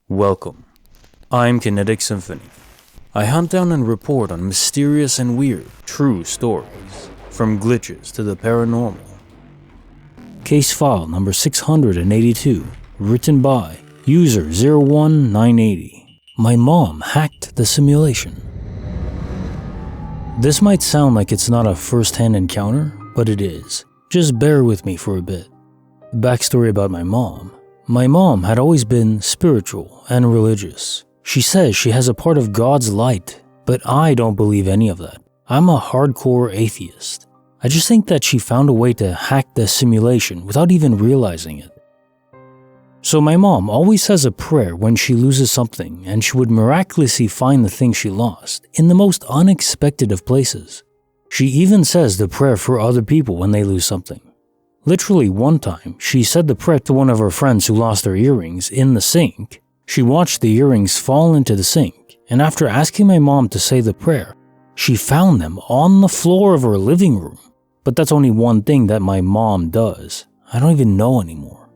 Welcome. I'm Kinetic Symphony. I hunt down and report on mysterious and weird, true stories, from glitches to the paranormal. Case file number 682, written by user 01980. My mom hacked the simulation. This might sound like it's not a first-hand encounter, but it is. Just bear with me for a bit. Backstory about my mom. My mom had always been spiritual and religious. She says she has a part of God's light, but I don't believe any of that. I'm a hardcore atheist. I just think that she found a way to hack the simulation without even realizing it. So my mom always says a prayer when she loses something, and she would miraculously find the thing she lost in the most unexpected of places. She even says the prayer for other people when they lose something. Literally one time, she said the prayer to one of her friends who lost their earrings in the sink. She watched the earrings fall into the sink, and after asking my mom to say the prayer, she found them on the floor of her living room. But that's only one thing that my mom does. I don't even know anymore.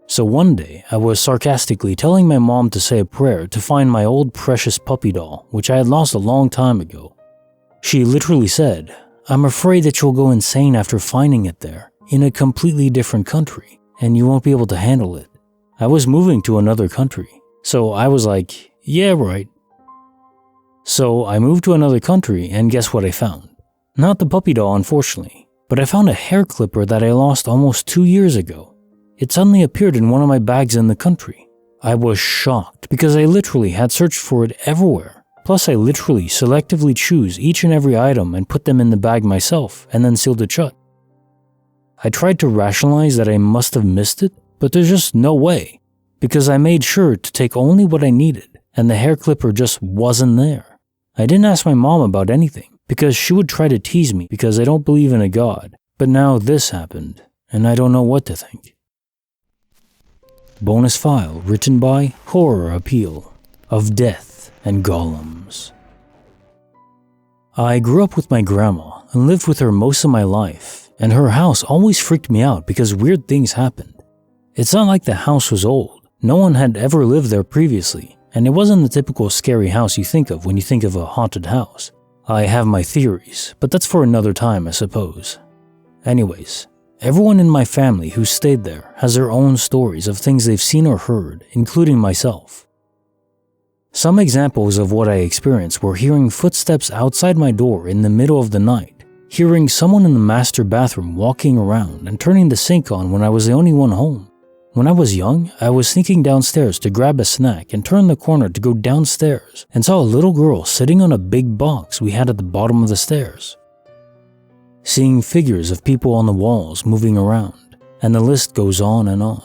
So one day, I was sarcastically telling my mom to say a prayer to find my old precious puppy doll, which I had lost a long time ago. She literally said, "I'm afraid that you'll go insane after finding it there, in a completely different country, and you won't be able to handle it." I was moving to another country, so I was like, yeah, right. So I moved to another country, and guess what I found? Not the puppy doll, unfortunately, but I found a hair clipper that I lost almost 2 years ago. It suddenly appeared in one of my bags in the country. I was shocked because I literally had searched for it everywhere. Plus, I literally selectively choose each and every item and put them in the bag myself and then sealed it shut. I tried to rationalize that I must have missed it, but there's just no way, because I made sure to take only what I needed, and the hair clipper just wasn't there. I didn't ask my mom about anything, because she would try to tease me because I don't believe in a god, but now this happened, and I don't know what to think. Bonus file written by Horrorappeal of Death and Gollums. I grew up with my grandma and lived with her most of my life, and her house always freaked me out because weird things happened. It's not like the house was old. No one had ever lived there previously, and it wasn't the typical scary house you think of when you think of a haunted house. I have my theories, but that's for another time, I suppose. Anyways, everyone in my family who stayed there has their own stories of things they've seen or heard, including myself. Some examples of what I experienced were hearing footsteps outside my door in the middle of the night, hearing someone in the master bathroom walking around and turning the sink on when I was the only one home. When I was young, I was sneaking downstairs to grab a snack and turned the corner to go downstairs and saw a little girl sitting on a big box we had at the bottom of the stairs. Seeing figures of people on the walls moving around, and the list goes on and on.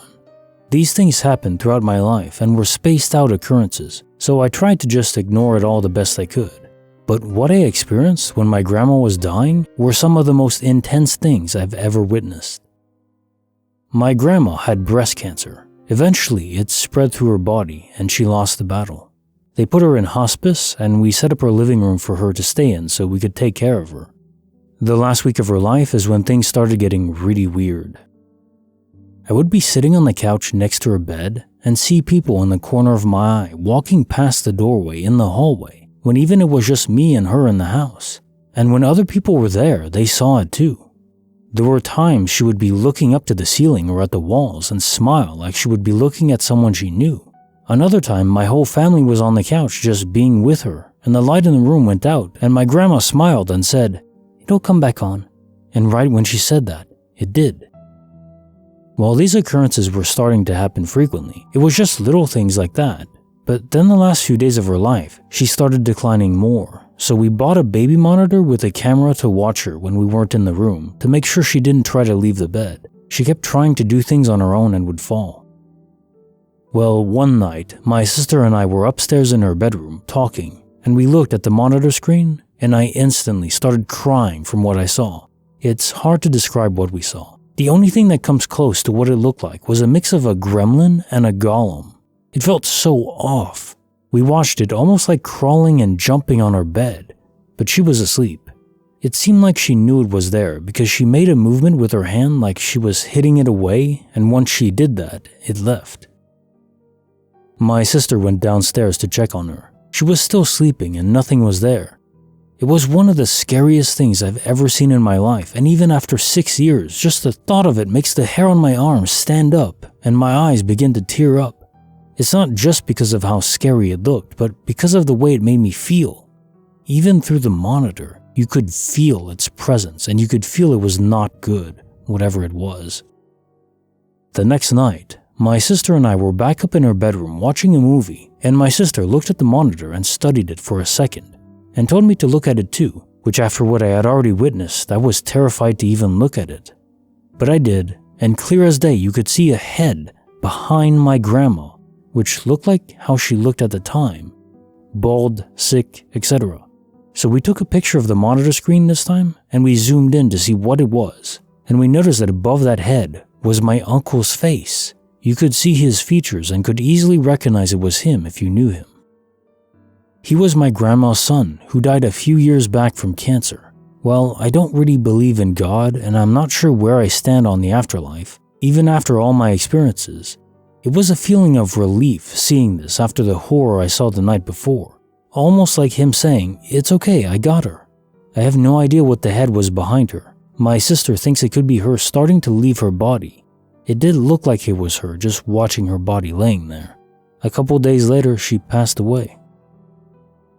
These things happened throughout my life and were spaced out occurrences, so I tried to just ignore it all the best I could. But what I experienced when my grandma was dying were some of the most intense things I've ever witnessed. My grandma had breast cancer. Eventually, it spread through her body and she lost the battle. They put her in hospice and we set up her living room for her to stay in so we could take care of her. The last week of her life is when things started getting really weird. I would be sitting on the couch next to her bed and see people in the corner of my eye walking past the doorway in the hallway, when even it was just me and her in the house. And when other people were there, they saw it too. There were times she would be looking up to the ceiling or at the walls and smile like she would be looking at someone she knew. Another time, my whole family was on the couch just being with her, and the light in the room went out, and my grandma smiled and said, "It'll come back on." And right when she said that, it did. While these occurrences were starting to happen frequently, it was just little things like that. But then the last few days of her life, she started declining more. So we bought a baby monitor with a camera to watch her when we weren't in the room to make sure she didn't try to leave the bed. She kept trying to do things on her own and would fall. Well, one night, my sister and I were upstairs in her bedroom talking, and we looked at the monitor screen, and I instantly started crying from what I saw. It's hard to describe what we saw. The only thing that comes close to what it looked like was a mix of a gremlin and a golem. It felt so off. We watched it almost like crawling and jumping on our bed, but she was asleep. It seemed like she knew it was there because she made a movement with her hand like she was hitting it away, and once she did that, it left. My sister went downstairs to check on her. She was still sleeping and nothing was there. It was one of the scariest things I've ever seen in my life, and even after 6 years, just the thought of it makes the hair on my arms stand up and my eyes begin to tear up. It's not just because of how scary it looked, but because of the way it made me feel. Even through the monitor, you could feel its presence and you could feel it was not good, whatever it was. The next night, my sister and I were back up in her bedroom watching a movie, and my sister looked at the monitor and studied it for a second, and told me to look at it too, which after what I had already witnessed, I was terrified to even look at it. But I did, and clear as day you could see a head behind my grandma, which looked like how she looked at the time, bald, sick, etc. So we took a picture of the monitor screen this time, and we zoomed in to see what it was, and we noticed that above that head was my uncle's face. You could see his features and could easily recognize it was him if you knew him. He was my grandma's son who died a few years back from cancer. Well, I don't really believe in God and I'm not sure where I stand on the afterlife, even after all my experiences. It was a feeling of relief seeing this after the horror I saw the night before. Almost like him saying, "It's okay, I got her." I have no idea what the head was behind her. My sister thinks it could be her starting to leave her body. It did look like it was her just watching her body laying there. A couple days later, she passed away.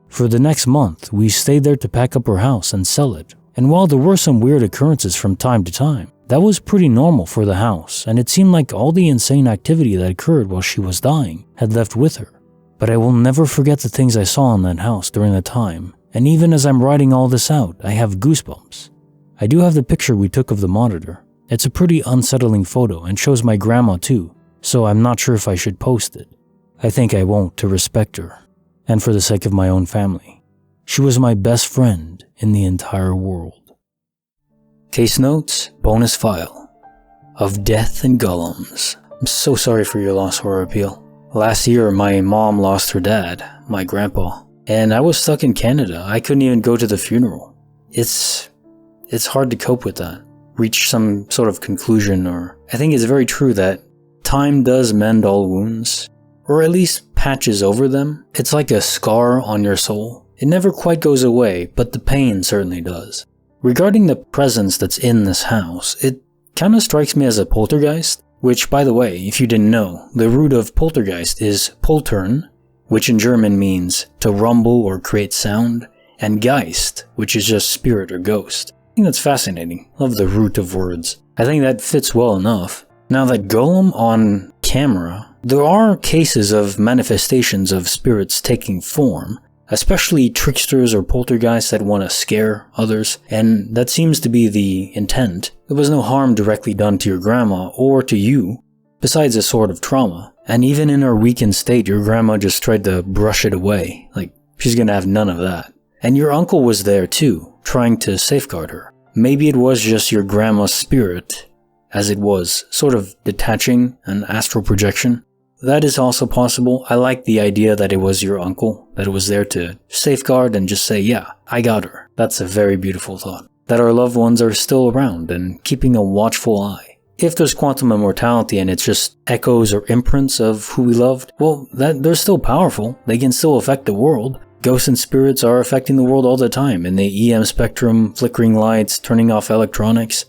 For the next month, we stayed there to pack up her house and sell it. And while there were some weird occurrences from time to time, that was pretty normal for the house, and it seemed like all the insane activity that occurred while she was dying had left with her. But I will never forget the things I saw in that house during that time, and even as I'm writing all this out, I have goosebumps. I do have the picture we took of the monitor. It's a pretty unsettling photo and shows my grandma too, so I'm not sure if I should post it. I think I won't to respect her, and for the sake of my own family. She was my best friend in the entire world. Case notes, bonus file, of Death and Gollums. I'm so sorry for your loss, horrorappeal. Last year, my mom lost her dad, my grandpa, and I was stuck in Canada. I couldn't even go to the funeral. It's hard to cope with that. Reach some sort of conclusion, or I think it's very true that time does mend all wounds, or at least patches over them. It's like a scar on your soul. It never quite goes away, but the pain certainly does. Regarding the presence that's in this house, it kind of strikes me as a poltergeist, which, by the way, if you didn't know, the root of poltergeist is poltern, which in German means to rumble or create sound, and Geist, which is just spirit or ghost. I think that's fascinating. Love the root of words. I think that fits well enough. Now that Gollum on camera, there are cases of manifestations of spirits taking form, especially tricksters or poltergeists that want to scare others, and that seems to be the intent. There was no harm directly done to your grandma or to you, besides a sort of trauma. And even in her weakened state, your grandma just tried to brush it away, like she's gonna have none of that. And your uncle was there too, trying to safeguard her. Maybe it was just your grandma's spirit, as it was sort of detaching, an astral projection. That is also possible. I like the idea that it was your uncle, that it was there to safeguard and just say, yeah, I got her. That's a very beautiful thought. That our loved ones are still around and keeping a watchful eye. If there's quantum immortality and it's just echoes or imprints of who we loved, well, they're still powerful. They can still affect the world. Ghosts and spirits are affecting the world all the time in the EM spectrum, flickering lights, turning off electronics,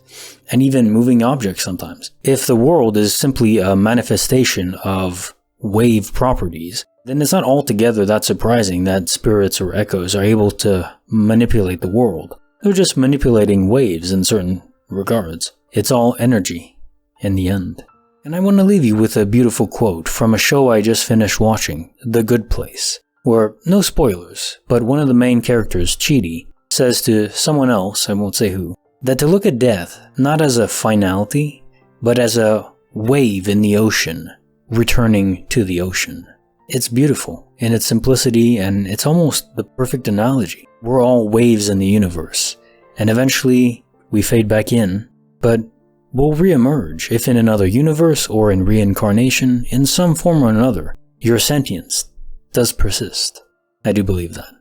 and even moving objects sometimes. If the world is simply a manifestation of wave properties, then it's not altogether that surprising that spirits or echoes are able to manipulate the world. They're just manipulating waves in certain regards. It's all energy in the end. And I want to leave you with a beautiful quote from a show I just finished watching, The Good Place, where, no spoilers, but one of the main characters, Chidi, says to someone else, I won't say who, that to look at death not as a finality, but as a wave in the ocean, returning to the ocean. It's beautiful in its simplicity, and it's almost the perfect analogy. We're all waves in the universe, and eventually we fade back in, but we'll re-emerge, if in another universe or in reincarnation, in some form or another. Your sentience does persist. I do believe that.